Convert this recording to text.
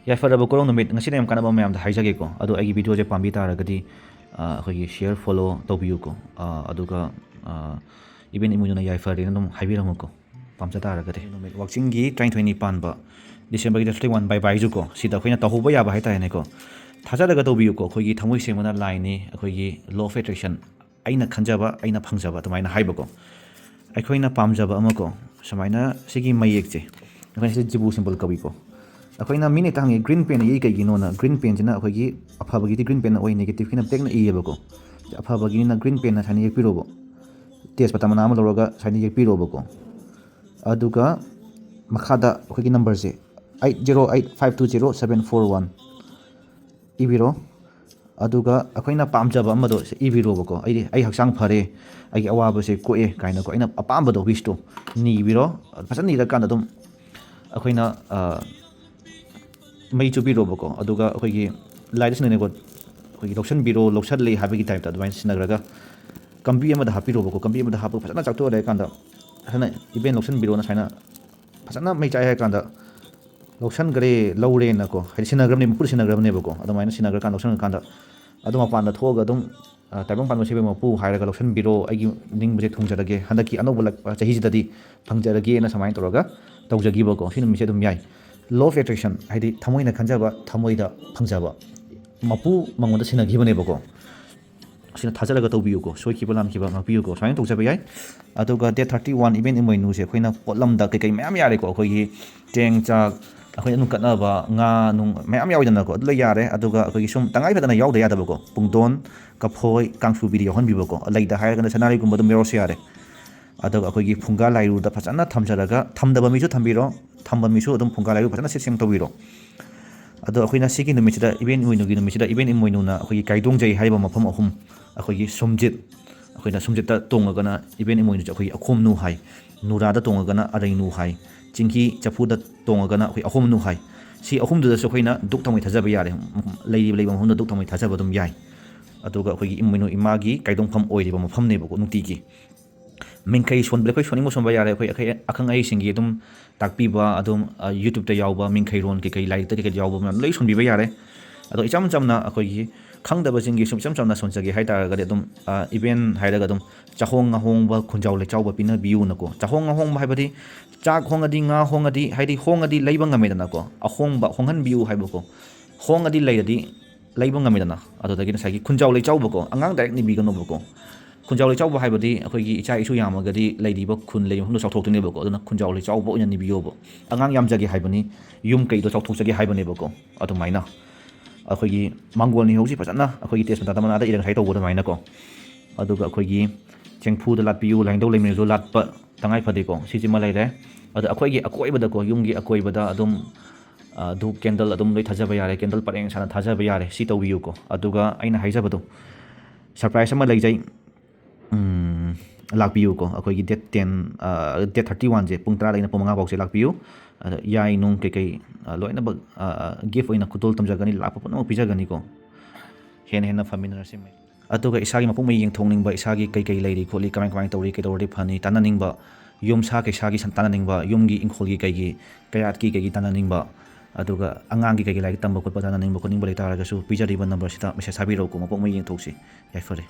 ꯌꯥꯏꯐꯔꯕ ꯀꯣꯔꯧ ꯅꯨꯃꯤꯠ ꯉꯁꯤꯅ ꯌꯥꯝ ꯀꯥꯟꯅꯕ ꯃꯌꯥꯝꯗ ꯍꯥꯏꯖꯒꯦꯀꯣ ꯑꯗꯣ ꯑꯩꯒꯤ ꯚꯤꯗꯤꯑꯣꯁꯦ ꯄꯥꯝꯕꯤ ꯇꯥꯔꯒꯗꯤ ꯑꯩꯈꯣꯏꯒꯤ ꯁꯤꯌꯔ ꯐꯣꯂꯣ ꯇꯧꯕꯤꯌꯨꯀꯣ ꯑꯗꯨꯒ ꯏꯕꯦꯟ ꯏꯃꯣꯏꯅꯨꯅ ꯌꯥꯏꯐꯔꯦꯅ ꯑꯗꯨꯝ ꯍꯥꯏꯕꯤꯔꯝꯃꯨꯀꯣ ꯄꯥꯝꯖ ꯇꯥꯔꯒꯗꯤ ꯅꯨꯃꯤꯠ ꯋꯥꯛꯆꯤꯡꯒꯤ 23ꯅꯤ ꯄꯥꯟꯕ ꯗꯤꯁꯦꯝꯕꯔꯒꯤ 31 ꯕꯥꯏ ꯕꯥꯏꯖꯨꯀꯣ ꯁꯤꯗ ꯑꯩꯈꯣꯏꯅ ꯇꯧꯍꯧꯕ ꯌꯥꯕ ꯍꯥꯏꯇꯥꯔꯦꯅꯦꯀꯣ ꯊꯥꯖꯔꯒ ꯇꯧꯕꯤꯌꯨꯀꯣ ꯑꯩꯈꯣꯏꯒꯤ ꯊꯃꯣꯏ ꯁꯦꯡꯕꯅ ꯂꯥꯏꯅꯤ ꯑꯩꯈꯣꯏꯒꯤ ꯂꯣ ꯑꯣꯐ ꯑꯦꯇ꯭ꯔꯦꯛꯁꯟ ꯑꯩꯅ ꯈꯟꯖꯕ ꯑꯩꯅ ꯐꯪꯖꯕ ꯑꯗꯨꯃꯥꯏꯅ ꯍꯥꯏꯕꯀꯣ ꯑꯩꯈꯣꯏꯅ ꯄꯥꯝꯖꯕ ꯑꯃꯀꯣ ꯁꯨꯃꯥꯏꯅ ꯁꯤꯒꯤ ꯃꯌꯦꯛꯁꯦ ꯑꯩꯈꯣꯏꯅ ꯁꯤ ꯖꯤꯕꯨ ꯁꯤꯝꯕꯣꯜ ꯀꯧꯏꯀꯣ ꯑꯩꯈꯣꯏꯅ ꯃꯤꯅ ꯍꯦꯛꯇ ꯍꯪꯉꯤ ꯒ꯭ꯔꯤꯟ ꯄꯦꯟ ꯏ ꯀꯩꯒꯤꯅꯣꯅ ꯒ꯭ꯔꯤꯟ ꯄꯦꯟꯁꯤꯅ ꯑꯩꯈꯣꯏꯒꯤ ꯑꯐꯕꯒꯤꯗꯤ ꯒ꯭ꯔꯤꯟ ꯄꯦꯟꯅ ꯑꯣꯏ ꯅꯦꯒꯦꯇꯤꯞꯀꯤꯅ ꯕ꯭ꯂꯦꯛꯅ ꯏꯌꯦꯕꯀꯣ ꯑꯐꯕꯒꯤꯅꯤꯅ ꯒ꯭ꯔꯤꯟ ꯄꯦꯟꯅ ꯁꯨꯃꯥꯏꯅ ꯌꯦꯛꯄꯤꯔꯣꯕ ꯇꯦꯖꯄꯇꯥ ꯃꯅꯥ ꯑꯃ ꯂꯧꯔꯒ ꯁꯨꯃꯥꯏꯅ ꯌꯦꯛꯄꯤꯔꯣꯕꯀꯣ ꯑꯗꯨꯒ ꯃꯈꯥꯗ ꯑꯩꯈꯣꯏꯒꯤ ꯅꯝꯕꯔꯁꯦ 8085207441 ꯏꯕꯤꯔꯣ ꯑꯗꯨꯒ ꯑꯩꯈꯣꯏꯅ ꯄꯥꯝꯖꯕ ꯑꯃꯗꯣ ꯏꯕꯤꯔꯣꯕꯀꯣ ꯑꯩ ꯍꯛꯆꯥꯡ ꯐꯔꯦ ꯑꯩꯒꯤ ꯑꯋꯥꯕꯁꯦ ꯀꯣꯛꯑꯦ ꯀꯥꯏꯅꯀꯣ ꯑꯩꯅ ꯑꯄꯥꯝꯕꯗꯣ ꯋꯤꯁꯇꯣ ꯅꯤꯕꯤꯔꯣ ꯐꯖꯅ ꯅꯤꯔꯀꯥꯟꯗ ꯑꯗꯨꯝ ꯑꯩꯈꯣꯏꯅ ꯃꯩ ꯆꯨꯕꯤꯔꯣꯕꯀꯣ ꯑꯗꯨꯒ ꯑꯩꯈꯣꯏꯒꯤ ꯂꯥꯏꯗ ꯁꯤꯟꯅꯅꯦꯀꯣ ꯑꯩꯈꯣꯏꯒꯤ ꯂꯧꯁꯟꯕꯤꯔꯣ ꯂꯧꯁꯜꯂꯦ ꯍꯥꯏꯕꯒꯤ ꯇꯥꯏꯞꯇ ꯑꯗꯨꯃꯥꯏꯅ ꯁꯤꯟꯅꯈ꯭ꯔꯒ ꯀꯝꯕꯤ ꯑꯃꯗ ꯍꯥꯞꯄꯤꯔꯣꯕꯀꯣ ꯀꯝꯕꯤ ꯑꯃꯗ ꯍꯥꯞꯄꯒ ꯐꯖꯅ ꯆꯥꯛꯇꯣꯛꯑ ꯂꯩꯔꯀꯥꯟꯗ ꯐꯖꯅ ꯏꯕꯦꯟ ꯂꯧꯁꯟꯕꯤꯔꯣꯅ ꯁꯨꯃꯥꯏꯅ ꯐꯖꯅ ꯃꯩ ꯆꯥꯏ ꯍꯥꯏꯔꯀꯥꯟꯗ ꯂꯧꯁꯟꯈ꯭ꯔꯦ ꯂꯧꯔꯦꯅꯀꯣ ꯍꯥꯏꯗꯤ ꯁꯤꯟꯅꯈ꯭ꯔꯕꯅꯦ ꯃꯄꯨꯗ ꯁꯤꯟꯅꯈ꯭ꯔꯕꯅꯦꯕꯀꯣ ꯑꯗꯨꯃꯥꯏꯅ ꯁꯤꯟꯅꯈ꯭ꯔꯀꯥꯟꯗ ꯂꯧꯁꯟꯈ꯭ꯔꯀꯥꯟꯗ ꯑꯗꯨ ꯃꯄꯥꯟꯗ ꯊꯣꯛꯑꯒ ꯑꯗꯨꯝ ꯇꯥꯏꯕꯪ ꯄꯥꯟꯕ ꯁꯤꯕ ꯃꯄꯨ ꯍꯥꯏꯔꯒ ꯂꯧꯁꯟꯕꯤꯔꯣ ꯑꯩꯒꯤ ꯅꯤꯡꯕꯁꯦ ꯊꯨꯡꯖꯔꯒꯦ ꯍꯟꯗꯛꯀꯤ ꯑꯅꯧꯕ ꯆꯍꯤꯁꯤꯗꯗꯤ ꯐꯪꯖꯔꯒꯦꯅ ꯁꯨꯃꯥꯏꯅ ꯇꯧꯔꯒ ꯇꯧꯖꯈꯤꯕꯀꯣ ꯁꯤ ꯅꯨꯃꯤꯠꯁꯦ ꯑꯗꯨꯝ ꯌꯥꯏ ꯂꯣ ꯑꯣꯐ ꯑꯦꯇ꯭ꯔꯦꯛꯁꯟ ꯍꯥꯏꯗꯤ ꯊꯃꯣꯏꯅ ꯈꯟꯖꯕ ꯊꯃꯣꯏꯗ ꯐꯪꯖꯕ ꯃꯄꯨ ꯃꯉꯣꯟꯗ ꯁꯤꯟꯅꯈꯤꯕꯅꯦꯕꯀꯣ ꯑꯁꯤꯅ ꯊꯥꯖꯔꯒ ꯇꯧꯕꯤꯌꯨꯀꯣ ꯁꯣꯏꯈꯤꯕ ꯂꯥꯟꯈꯤꯕ ꯉꯥꯛꯄꯤꯌꯨꯀꯣ ꯁꯨꯃꯥꯏꯅ ꯇꯧꯖꯕ ꯌꯥꯏ ꯑꯗꯨꯒ ꯗꯦꯠ 31 ꯏꯕꯦꯟ ꯏꯃꯣꯏꯅꯨꯁꯦ ꯑꯩꯈꯣꯏꯅ ꯄꯣꯠꯂꯝꯗ ꯀꯩꯀꯩ ꯃꯌꯥꯝ ꯌꯥꯔꯦꯀꯣ ꯑꯩꯈꯣꯏꯒꯤ ꯆꯦꯡ ꯆꯥꯛ ꯑꯩꯈꯣꯏꯅ ꯑꯗꯨꯝ ꯀꯠꯅꯕ ꯉꯥ ꯅꯨꯡ ꯃꯌꯥꯝ ꯌꯥꯎꯏꯗꯅꯀꯣ ꯑꯗꯨ ꯂꯣꯏ ꯌꯥꯔꯦ ꯑꯗꯨꯒ ꯑꯩꯈꯣꯏꯒꯤ ꯁꯨꯝ ꯇꯉꯥꯏ ꯐꯗꯅ ꯌꯥꯎꯗ ꯌꯥꯗꯕꯀꯣ ꯄꯨꯡꯗꯣꯟ ꯀꯐꯣꯏ ꯀꯥꯡꯁꯨꯕꯤꯗꯤ ꯌꯥꯎꯍꯟꯕꯤꯕꯀꯣ ꯂꯩꯗ ꯍꯥꯏꯔꯒꯅ ꯁꯅꯥꯔꯩꯒꯨꯝꯕ ꯑꯗꯨꯝ ꯌꯥꯎꯔꯁꯨ ꯌꯥꯔꯦ ꯑꯗꯨꯒ ꯑꯩꯈꯣꯏꯒꯤ ꯐꯨꯡꯒꯥ ꯂꯥꯏꯔꯨꯗ ꯐꯖꯅ ꯊꯝꯖꯔꯒ ꯊꯝꯗꯕ ꯃꯤꯁꯨ ꯊꯝꯕꯤꯔꯣ ꯊꯝꯕ ꯃꯤꯁꯨ ꯑꯗꯨꯝ ꯐꯨꯡꯒꯥ ꯂꯥꯏꯔꯨ ꯐꯖꯅ ꯁꯦꯝ ꯇꯧꯕꯤꯔꯣ ꯑꯗꯣ ꯑꯩꯈꯣꯏꯅ ꯁꯤꯒꯤ ꯅꯨꯃꯤꯠꯁꯤꯗ ꯏꯕꯦꯟ ꯏꯃꯣꯏꯅꯨꯒꯤ ꯅꯨꯃꯤꯠꯁꯤꯗ ꯏꯕꯦꯟ ꯏꯃꯣꯏꯅꯨꯅ ꯑꯩꯈꯣꯏꯒꯤ ꯀꯥꯏꯗꯣꯡꯖꯩ ꯍꯥꯏꯔꯤꯕ ꯃꯐꯝ ꯑꯍꯨꯝ ꯑꯩꯈꯣꯏꯒꯤ ꯁꯨꯝꯖꯤꯠ ꯑꯩꯈꯣꯏꯅ ꯁꯨꯝꯖꯤꯠꯇ ꯇꯣꯡꯉꯒꯅ ꯏꯕꯦꯟ ꯏꯃꯣꯏꯅꯨꯁꯦ ꯑꯩꯈꯣꯏꯒꯤ ꯑꯈꯣꯝꯅꯨ ꯍꯥꯏ ꯅꯨꯔꯥꯗ ꯇꯣꯡꯉꯒꯅ ꯑꯔꯩꯅꯨ ꯍꯥꯏ ꯆꯤꯡꯍꯤ ꯆꯐꯨꯗ ꯇꯣꯡꯉꯒꯅ ꯑꯩꯈꯣꯏ ꯑꯍꯣꯝꯅꯨ ꯍꯥꯏ ꯁꯤ ꯑꯍꯨꯝꯗꯨꯗꯁꯨ ꯑꯩꯈꯣꯏꯅ ꯗꯨꯛ ꯊꯥꯎꯃꯩ ꯊꯥꯖꯕ ꯌꯥꯔꯦ ꯂꯩꯔꯤꯕ ꯃꯐꯝꯗ ꯗꯨꯛ ꯊꯥꯎꯃꯩ ꯊꯥꯖꯕ ꯑꯗꯨꯝ ꯌꯥꯏ ꯑꯗꯨꯒ ꯑꯩꯈꯣꯏꯒꯤ ꯏꯃꯣꯏꯅꯨ ꯏꯃꯥꯒꯤ ꯀꯥꯏꯗꯣꯡꯐꯝ ꯑꯣꯏꯔꯤꯕ ꯃꯐꯝꯅꯦꯕꯀꯣ ꯅꯨꯡꯇꯤꯒꯤ ꯃꯤꯡꯈꯩ ꯁꯣꯟꯕꯗ ꯑꯩꯈꯣꯏ ꯁꯣꯟꯅꯤꯡꯕ ꯁꯣꯟꯕ ꯌꯥꯔꯦ ꯑꯩꯈꯣꯏ ꯑꯈꯪ ꯑꯍꯩꯁꯤꯡꯒꯤ ꯑꯗꯨꯝ ꯇꯥꯛꯄꯤꯕ ꯑꯗꯨꯝ ꯌꯨꯇ꯭ꯌꯨꯕꯇ ꯌꯥꯎꯕ ꯃꯤꯡꯈꯩꯔꯣꯟ ꯀꯩꯀꯩ ꯂꯥꯏꯔꯤꯛꯇ ꯀꯩꯀꯩ ꯌꯥꯎꯕ ꯃꯌꯥꯝ ꯂꯣꯏ ꯁꯣꯟꯕꯤꯕ ꯌꯥꯔꯦ ꯑꯗꯣ ꯏꯆꯝ ꯆꯝꯅ ꯑꯩꯈꯣꯏꯒꯤ ꯈꯪꯗꯕꯁꯤꯡꯒꯤ ꯁꯨꯝ ꯏꯆꯝ ꯆꯝꯅ ꯁꯣꯟꯖꯒꯦ ꯍꯥꯏꯇꯥꯔꯒꯗꯤ ꯑꯗꯨꯝ ꯏꯚꯦꯟ ꯍꯥꯏꯔꯒ ꯑꯗꯨꯝ ꯆꯥꯍꯣꯡ ꯉꯥꯍꯣꯡꯕ ꯈꯨꯟꯖꯥꯎ ꯂꯩꯆꯥꯎꯕ ꯄꯤꯅꯕꯤꯌꯨꯅꯀꯣ ꯆꯥꯍꯣꯡ ꯉꯥꯍꯣꯡꯕ ꯍꯥꯏꯕꯗꯤ ꯆꯥꯛ ꯍꯣꯡꯉꯗꯤ ꯉꯥ ꯍꯣꯡꯉꯗꯤ ꯍꯥꯏꯗꯤ ꯍꯣꯡꯉꯗꯤ ꯂꯩꯕ ꯉꯝꯃꯦꯗꯅꯀꯣ ꯑꯍꯣꯡꯕ ꯍꯣꯡꯍꯟꯕꯤꯌꯨ ꯍꯥꯏꯕꯀꯣ ꯍꯣꯡꯉꯗꯤ ꯂꯩꯔꯗꯤ ꯂꯩꯕ ꯉꯝꯃꯦꯗꯅ ꯑꯗꯨꯗꯒꯤ ꯉꯁꯥꯏꯒꯤ ꯈꯨꯟꯖꯥꯎ ꯂꯩꯆꯥꯎꯕꯀꯣ ꯑꯉꯥꯡ ꯗꯥꯏꯔꯦꯛ ꯅꯤꯕꯤꯒꯅꯣꯕꯀꯣ ꯈꯨꯟꯖꯥꯎ ꯂꯩꯆꯥꯎꯕ ꯍꯥꯏꯕꯗꯤ ꯑꯩꯈꯣꯏꯒꯤ ꯏꯆꯥ ꯏꯁꯨ ꯌꯥꯝꯃꯒꯗꯤ ꯂꯩꯔꯤꯕ ꯈꯨꯟ ꯂꯩꯔꯤꯕ ꯃꯐꯝꯗꯣ ꯆꯥꯎꯊꯣꯛꯇꯣꯏꯅꯦꯕꯀꯣ ꯑꯗꯨꯅ ꯈꯨꯟꯖꯥꯎ ꯂꯩꯆꯥꯎꯕ ꯑꯣꯏꯅ ꯅꯤꯕꯤꯌꯣꯕ ꯑꯉꯥꯡ ꯌꯥꯝꯖꯒꯦ ꯍꯥꯏꯕꯅꯤ ꯌꯨꯝ ꯀꯩꯗꯣ ꯆꯥꯎꯊꯣꯛꯆꯒꯦ ꯍꯥꯏꯕꯅꯦꯕꯀꯣ ꯑꯗꯨꯃꯥꯏꯅ ꯑꯩꯈꯣꯏꯒꯤ ꯃꯥꯡꯒꯣꯜ ꯅꯤꯍꯧꯁꯤ ꯐꯖꯅ ꯑꯩꯈꯣꯏꯒꯤ ꯇꯦꯖꯄꯇꯥ ꯃꯅꯥꯗ ꯏꯔꯒ ꯉꯁꯥꯏ ꯇꯧꯕ ꯑꯗꯨꯃꯥꯏꯅꯀꯣ ꯑꯗꯨꯒ ꯑꯩꯈꯣꯏꯒꯤ ꯆꯦꯡꯐꯨꯗ ꯂꯥꯠꯄꯤꯌꯨ ꯂꯥꯏꯅꯤꯡꯊꯧ ꯂꯩꯃꯔꯦꯟꯁꯨ ꯂꯥꯠꯄ ꯇꯉꯥꯏ ꯐꯗꯦꯀꯣ ꯁꯤꯁꯤꯃ ꯂꯩꯔꯦ ꯑꯗꯣ ꯑꯩꯈꯣꯏꯒꯤ ꯑꯀꯣꯏꯕꯗꯀꯣ ꯌꯨꯝꯒꯤ ꯑꯀꯣꯏꯕꯗ ꯑꯗꯨꯝ ꯙꯨꯞ ꯀꯦꯟꯗꯜ ꯑꯗꯨꯝ ꯂꯣꯏ ꯊꯥꯖꯕ ꯌꯥꯔꯦ ꯀꯦꯟꯗꯜ ꯄꯔꯦꯡ ꯁꯥꯅ ꯊꯥꯖꯕ ꯌꯥꯔꯦ ꯁꯤ ꯇꯧꯕꯤꯌꯨꯀꯣ ꯑꯗꯨꯒ ꯑꯩꯅ ꯍꯥꯏꯖꯕꯗꯣ ꯁꯔꯄ꯭ꯔꯥꯏꯖ ꯑꯃ ꯂꯩꯖꯩ ꯂꯥꯛꯄꯤꯌꯨꯀꯣ ꯑꯩꯈꯣꯏꯒꯤ ꯗꯦꯠ 31ꯁꯦ ꯄꯨꯡ 10ꯗꯒꯤꯅ ꯄꯨꯡ 5 ꯐꯥꯎꯁꯦ ꯂꯥꯛꯄꯤꯌꯨ ꯑꯗ ꯌꯥꯏ ꯅꯨꯡ ꯀꯩꯀꯩ ꯂꯣꯏꯅꯃꯛ ꯒꯤꯐ ꯑꯣꯏꯅ ꯈꯨꯗꯣꯜ ꯇꯝꯖꯒꯅꯤ ꯂꯥꯛꯄ ꯄꯨꯝꯅꯃꯛ ꯄꯤꯖꯒꯅꯤꯀꯣ ꯍꯦꯟꯅ ꯍꯦꯟꯅ ꯐꯃꯤꯟꯅꯔꯁꯤ ꯑꯗꯨꯒ ꯏꯁꯥꯒꯤ ꯃꯄꯨꯡ ꯃꯩ ꯌꯦꯡꯊꯣꯛꯅꯤꯡꯕ ꯏꯁꯥꯒꯤ ꯀꯩꯀꯩ ꯂꯩꯔꯤ ꯈꯣꯠꯂꯤ ꯀꯃꯥꯏ ꯇꯧꯔꯤ ꯀꯩꯗꯧꯔꯗꯤ ꯐꯅꯤ ꯇꯥꯟꯅꯅꯤꯡꯕ ꯌꯨꯝ ꯁꯥ ꯀꯩꯁꯥꯒꯤ ꯇꯥꯟꯅꯅꯤꯡꯕ ꯌꯨꯝꯒꯤ ꯏꯪꯈꯣꯜꯒꯤ ꯀꯩꯒꯤ ꯀꯌꯥꯠꯀꯤ ꯀꯩꯒꯤ ꯇꯥꯟꯅꯅꯤꯡꯕ ꯑꯗꯨꯒ ꯑꯉꯥꯡꯒꯤ ꯀꯩꯒꯤ ꯂꯥꯏꯔꯤꯛ ꯇꯝꯕ ꯈꯣꯠꯄ ꯇꯥꯟꯅꯅꯤꯡꯕ ꯈꯣꯠꯅꯤꯡꯕ ꯂꯩꯇꯥꯔꯒꯁꯨ ꯄꯤꯖꯔꯤꯕ ꯅꯝꯕꯔꯁꯤꯗ ꯃꯦꯁꯦꯖ ꯊꯥꯕꯤꯔꯛꯎꯀꯣ ꯃꯄꯨꯡ ꯃꯩ ꯌꯦꯡꯊꯣꯛꯁꯤ ꯌꯥꯏꯐꯔꯦ